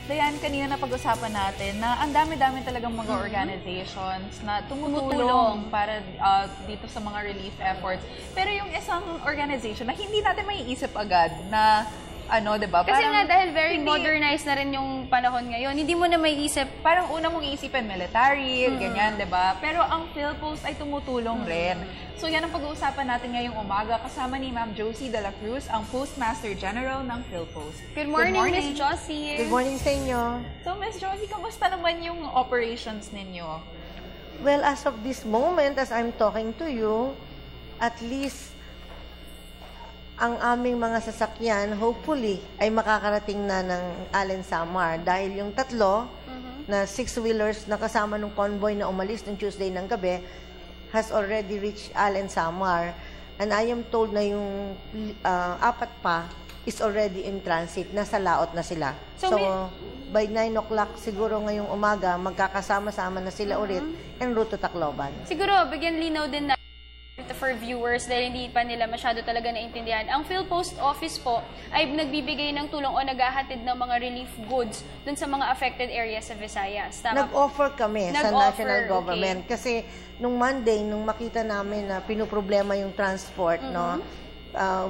Dayan, kanina na pag-usapan natin na ang dami-dami talagang mga organizations na tumutulong para dito sa mga relief efforts. Pero yung isang organization na hindi natin maiisip agad na diba? Kasi nga dahil very modernized na rin yung panahon ngayon, hindi mo na maiisip. Parang una mong iisipin military, ganyan, diba? Pero ang PhilPost ay tumutulong rin. So yan ang pag-uusapan natin ngayong umaga kasama ni Ma'am Josie de la Cruz, ang Postmaster General ng PhilPost. Good morning, Miss Josie. Good morning sa inyo. So Miss Josie, kamusta naman yung operations ninyo? Well, as of this moment, as I'm talking to you, at least ang aming mga sasakyan, hopefully, ay makakarating na ng Allen Samar. Dahil yung tatlo na 6-wheelers na kasama ng convoy na umalis ng Tuesday ng gabi has already reached Allen Samar. And I am told na yung 4 pa is already in transit. Nasa laot na sila. So by 9 o'clock siguro ngayong umaga, magkakasama-sama na sila ulit en route to Tacloban. Siguro, bigyan linaw din na for viewers dahil hindi pa nila masyado talaga naintindihan. Ang PhilPost Office po ay nagbibigay ng tulong o naghahatid ng mga relief goods dun sa mga affected areas sa Visayas. Nag-offer kami sa national government kasi nung Monday, nung makita namin na pinoproblema yung transport,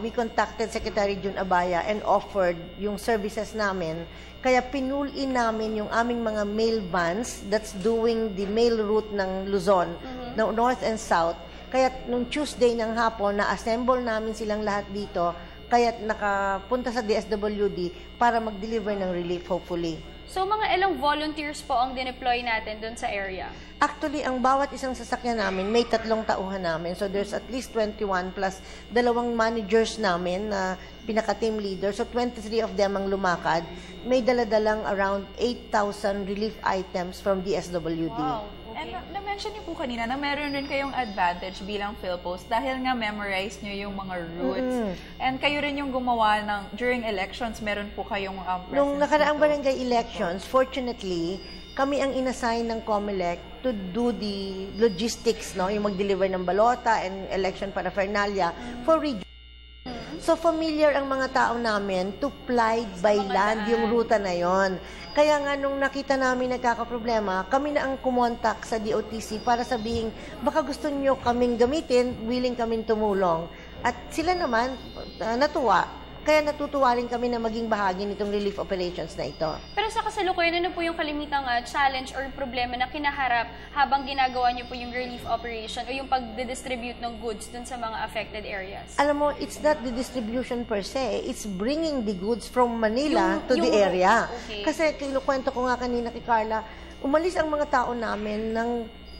we contacted Secretary Jun Abaya and offered yung services namin. Kaya pinuli namin yung aming mga mail vans that's doing the mail route ng Luzon, ng North and South. Kaya nung Tuesday ng hapon, na-assemble namin silang lahat dito, kaya nakapunta sa DSWD para mag-deliver ng relief, hopefully. So, mga ilang volunteers po ang dineploy natin dun sa area? Actually, ang bawat isang sasakyan namin, may 3 tauhan namin. So, there's at least 21 plus 2 managers namin na pinaka-team leader. So, 23 of them ang lumakad. May daladalang around 8,000 relief items from DSWD. Wow. And na-mention niyo po kanina na meron rin kayong advantage bilang PhilPost dahil nga memorize niyo yung mga routes. And kayo rin yung gumawa during elections, meron po kayong presence. Nung nakaraang barangay elections, fortunately, kami ang inassign ng COMELEC to do the logistics, yung mag-deliver ng balota and election paraphernalia for region. So, familiar ang mga tao namin to fly by land yung ruta na yon. Kaya nga, nung nakita namin nagkakaproblema, kami na ang kumontak sa DOTC para sabihin, baka gusto nyo kaming gamitin, willing kaming tumulong. At sila naman, natuwa. Kaya natutuwa rin kami na maging bahagi nitong relief operations na ito. Pero sa kasalukuyan, ano po yung kalimitang challenge or problema na kinaharap habang ginagawa niyo po yung relief operation o yung pag-distribute ng goods dun sa mga affected areas? Alam mo, it's not the distribution per se. It's bringing the goods from Manila to the area. Okay. Kasi kinukwento ko nga kanina kay Carla, umalis ang mga tao namin ng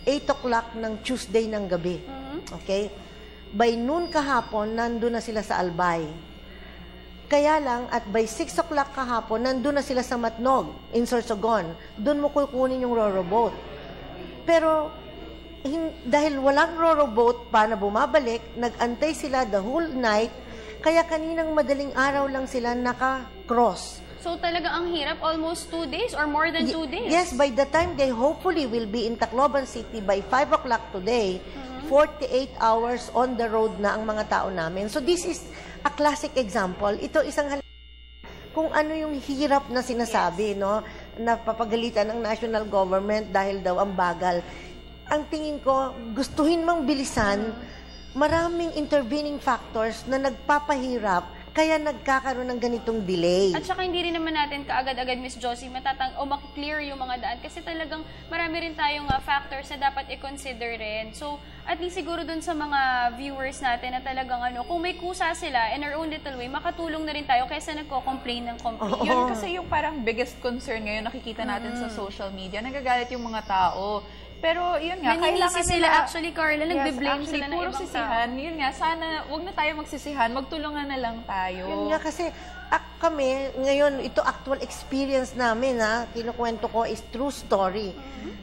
8 o'clock ng Tuesday ng gabi. Okay? By noon kahapon, nandun na sila sa Albay. Kaya lang, at by 6 o'clock kahapon, nandun na sila sa Matnog, in Sorsogon. Doon mo kukunin yung Roro boat. Pero, dahil walang Roro boat pa na bumabalik, nag-antay sila the whole night, kaya kaninang madaling araw lang sila naka-cross. So, talaga ang hirap, almost 2 days or more than 2 days? Yes, by the time they hopefully will be in Tacloban City by 5 o'clock today, 48 hours on the road na ang mga tao namin. So, this is a classic example. Ito isang kung ano yung hirap na sinasabi, napapagalitan ng national government dahil daw ang bagal. Ang tingin ko, gustuhin mang bilisan, maraming intervening factors na nagpapahirap kaya nagkakaroon ng ganitong delay. At saka hindi rin naman natin kaagad-agad, Miss Josie, makiklear yung mga daan kasi talagang marami rin tayong factors na dapat i-consider rin. So, at least siguro dun sa mga viewers natin na talagang kung may kusa sila in our own little way, makatulong na rin tayo kaysa nagko-complain ng complaint. Yun kasi yung parang biggest concern ngayon nakikita natin sa social media, nagagalit yung mga tao. Pero yun nga, kailangan sila actually, Carla, nagbe-blame sila ng ibang tao. Yun nga, sana wag na tayo magsisihan, magtulungan na lang tayo. Yun nga kasi kami, ngayon, ito actual experience namin, kinukwento ko is true story.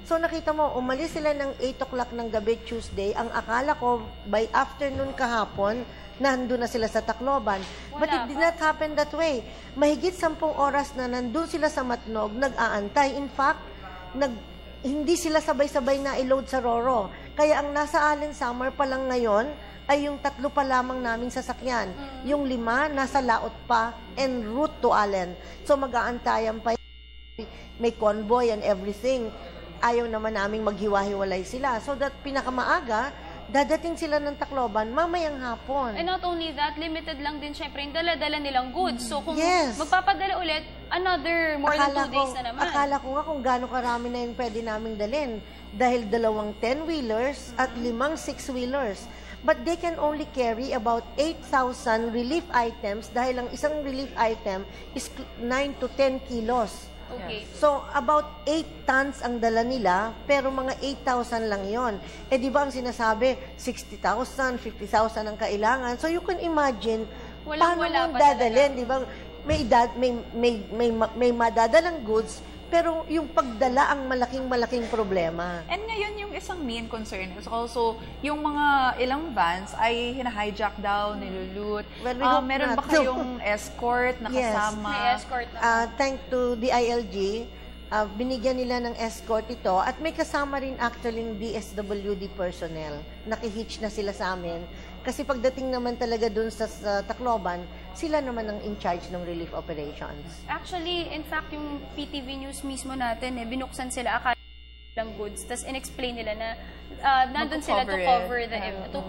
So nakita mo, umalis sila ng 8 o'clock ng gabi Tuesday, ang akala ko by afternoon kahapon, nandun na sila sa Tacloban. But it did not happen that way. Mahigit 10 oras na nandun sila sa Matnog, nag-aantay. In fact, hindi sila sabay-sabay na i-load sa Roro. Kaya ang nasa Allen Samar pa lang ngayon ay yung 3 pa lamang naming sasakyan. Yung 5 nasa Laot pa en route to Allen. So mag-aantayan pa may convoy and everything, ayaw naman naming maghiwa-hiwalay sila. So that pinakamaaga, dadating sila ng Tacloban mamayang hapon. And not only that, limited lang din syempre yung dala-dala nilang goods. So kung Yes. magpapadala ulit, another more than 2 days na naman. Akala ko nga kung gaano karami na yung pwede naming dalhin. Dahil 2 10-wheelers at 5 6-wheelers. But they can only carry about 8,000 relief items dahil ang isang relief item is 9 to 10 kilos. Okay. So, about 8 tons ang dala nila, pero mga 8,000 lang yon. Eh, di ba ang sinasabi, 60,000, 50,000 ang kailangan. So, you can imagine, paano Walang-wala mong pa dadalhin, di ba? May madadalang goods, pero yung pagdala ang malaking problema. And ngayon, yung isang main concern is also yung mga ilang vans ay hina-hijack daw, nilulute. Well, we hope meron not. ba kayong escort na Yes. kasama? May escort na. Thanks to the ILG, binigyan nila ng escort ito at may kasama rin actually yung DSWD personnel. Nakihitch na sila sa amin. Kasi pagdating naman talaga dun sa Tacloban, sila naman ang in charge ng relief operations. Actually, in fact, yung PTV News mismo natin, binuksan sila akala ng goods, tapos in-explain nila na nandun sila to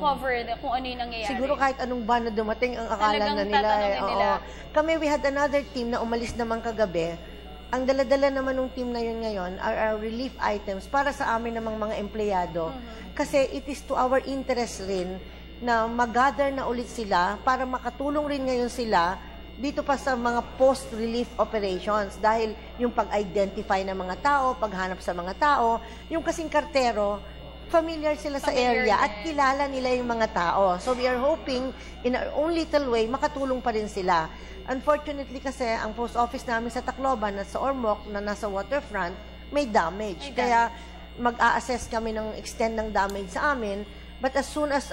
cover kung ano yung nangyayari. Siguro kahit anong ban na dumating, ang akala Talagang na nila. tatanungin nila. Kami, we had another team na umalis naman kagabi. Ang dala-dala naman ng team na yun ngayon are our relief items para sa amin namang mga empleyado. Kasi it is to our interest rin na mag-gather na ulit sila para makatulong rin ngayon sila dito pa sa mga post-relief operations dahil yung pag-identify ng mga tao, paghanap sa mga tao, yung kasing kartero, familiar sila sa area at kilala nila yung mga tao. So we are hoping in our own little way makatulong pa rin sila. Unfortunately kasi ang post office namin sa Tacloban at sa Ormoc na nasa waterfront may damage. Kaya mag-a-assess kami ng extent ng damage sa amin. But as soon as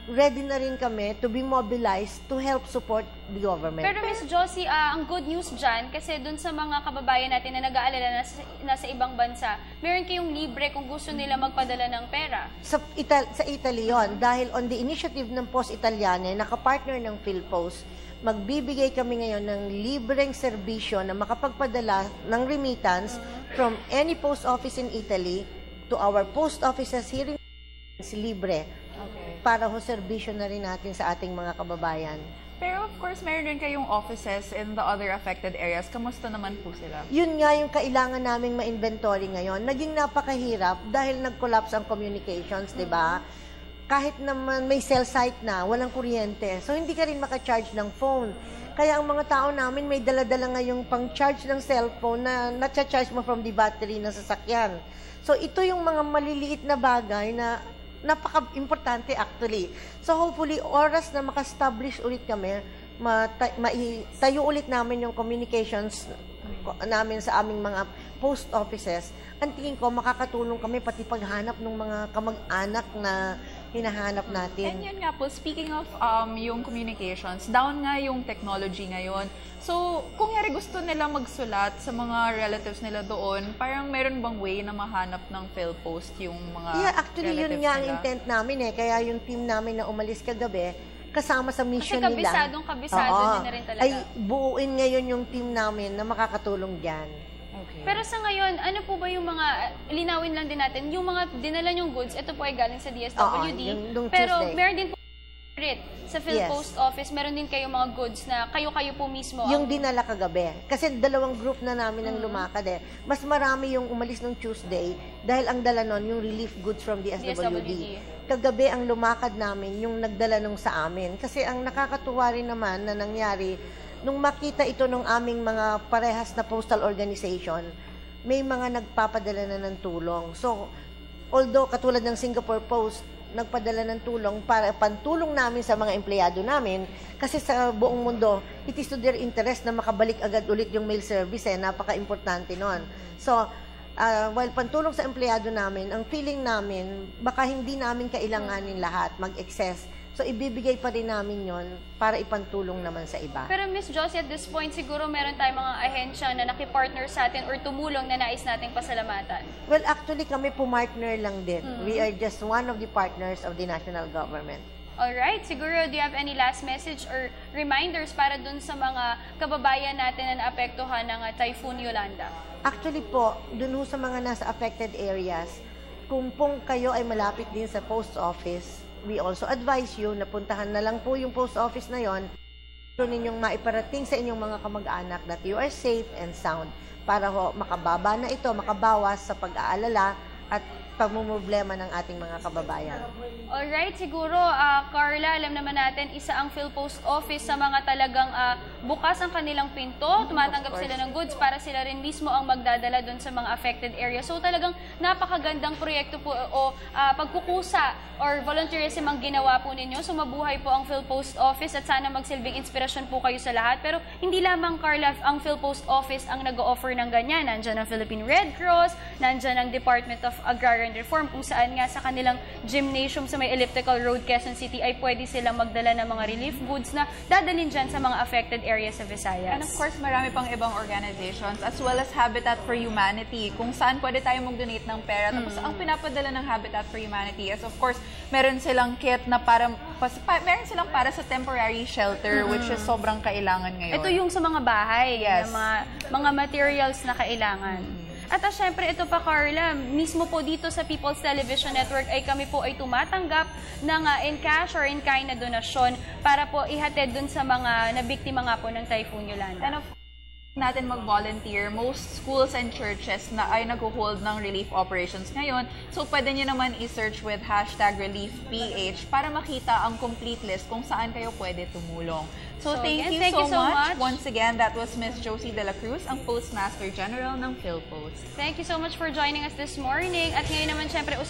ready na rin kami to be mobilized to help support the government. Pero Miss Josie, ang good news dyan, kasi dun sa mga kababayan natin na nag-aalala nasa ibang bansa, meron kayong libre kung gusto nila magpadala ng pera. Sa Italy yon, dahil on the initiative ng Post Italiane, nakapartner ng PhilPost, magbibigay kami ngayon ng libreng serbisyo na makapagpadala ng remittance from any post office in Italy to our post offices here in libre. Okay. Para ho serbisyo na rin natin sa ating mga kababayan. Pero of course, meron rin kayong offices in the other affected areas. Kamusta naman po sila? Yun nga yung kailangan naming ma-inventory ngayon. Naging napakahirap dahil nag-collapse ang communications, di ba? Kahit naman may cell site na, walang kuryente. So, hindi ka rin maka-charge ng phone. Kaya ang mga tao namin may dala-dala ngayong pang-charge ng cellphone na na-charge mo from the battery ng sasakyan. So, ito yung mga maliliit na bagay na napaka-importante actually. So hopefully, oras na maka-establish ulit kami, tayo ulit namin yung communications namin sa aming mga post offices. Ang tingin ko, makakatulong kami pati paghanap ng mga kamag-anak na hinahanap natin. And yun nga po, speaking of yung communications, down nga yung technology ngayon. So, kung yari gusto nila magsulat sa mga relatives nila doon, parang meron bang way na mahanap ng PhilPost yung mga actually, yun nga ang intent namin eh. Kaya yung team namin na umalis kagabi, kasama sa mission kasi nila. kabisado din na rin talaga. Ay buuin ngayon yung team namin na makakatulong dyan. Okay. Pero sa ngayon, ano po ba yung mga, linawin lang din natin, yung mga dinala nyong goods, ito po ay galing sa DSWD. Yung pero Tuesday. meron din po sa PhilPost office, meron din kayong mga goods na kayo-kayo po mismo. Yung dinala kagabi. Kasi 2 group na namin ang lumakad eh. Mas marami yung umalis ng Tuesday dahil ang dala nun yung relief goods from DSWD. Kagabi ang lumakad namin yung nagdala nung sa amin. Kasi ang nakakatuwa rin naman na nangyari, nung makita ito ng aming mga parehas na postal organization, may mga nagpapadala na ng tulong. So, although katulad ng Singapore Post, nagpadala ng tulong para pantulong namin sa mga empleyado namin kasi sa buong mundo, it is to their interest na makabalik agad ulit yung mail service napaka-importante nun. So, while pantulong sa empleyado namin, ang feeling namin, baka hindi namin kailanganin lahat, mag-excess. So, ibibigay pa rin namin yon para ipantulong naman sa iba. Pero Miss Josie, at this point, siguro meron tayong mga ahensya na nakipartner sa atin or tumulong na nais nating pasalamatan. Well, actually, kami pumartner lang din. We are just one of the partners of the national government. Alright, siguro do you have any last message or reminders para dun sa mga kababayan natin na naapektuhan ng Typhoon Yolanda? Actually po, dun ho sa mga nasa affected areas, kung pong kayo ay malapit din sa post office, we also advise you na puntahan na lang po yung post office na yon, ninyong maiparating sa inyong mga kamag-anak that you are safe and sound para ho makababa na ito, makabawas sa pag-aalala at pagmumroblema ng ating mga kababayan. Alright, siguro, Carla, alam naman natin, isa ang PhilPost Office sa mga talagang bukas ang kanilang pinto, tumatanggap sila ng goods para sila rin mismo ang magdadala doon sa mga affected area. So talagang napakagandang proyekto po o pagkukusa or volunteerism ang ginawa po ninyo. So mabuhay po ang PhilPost Office at sana magsilbing inspirasyon po kayo sa lahat. Pero hindi lamang, Carla, ang PhilPost Office ang nag-o-offer ng ganyan. Nandyan ang Philippine Red Cross, nandyan ang Department of Agrarian Reform, kung saan nga sa kanilang gymnasium sa may Elliptical Road, Quezon City, ay pwede silang magdala ng mga relief goods na dadalhin dyan sa mga affected areas sa Visayas. And of course, marami pang ibang organizations as well as Habitat for Humanity, kung saan pwede tayo mag-donate ng pera. Tapos ang pinapadala ng Habitat for Humanity is, of course, meron silang kit na meron silang para sa temporary shelter, which is sobrang kailangan ngayon. Ito yung sa mga bahay, Yes. na mga materials na kailangan. At syempre, ito pa, Carla, mismo po dito sa People's Television Network ay kami po ay tumatanggap ng in cash or in kind na donasyon para po ihatid dun sa mga nabiktima nga po ng Typhoon Yolanda. And of natin mag-volunteer, most schools and churches na ay nag-hold ng relief operations ngayon. So, pwede nyo naman i-search with #ReliefPH para makita ang complete list kung saan kayo pwede tumulong. So thank you so much. Once again, that was Ms. Josie De La Cruz, ang Postmaster General ng PhilPost. Thank you so much for joining us this morning. At ngayon naman, syempre,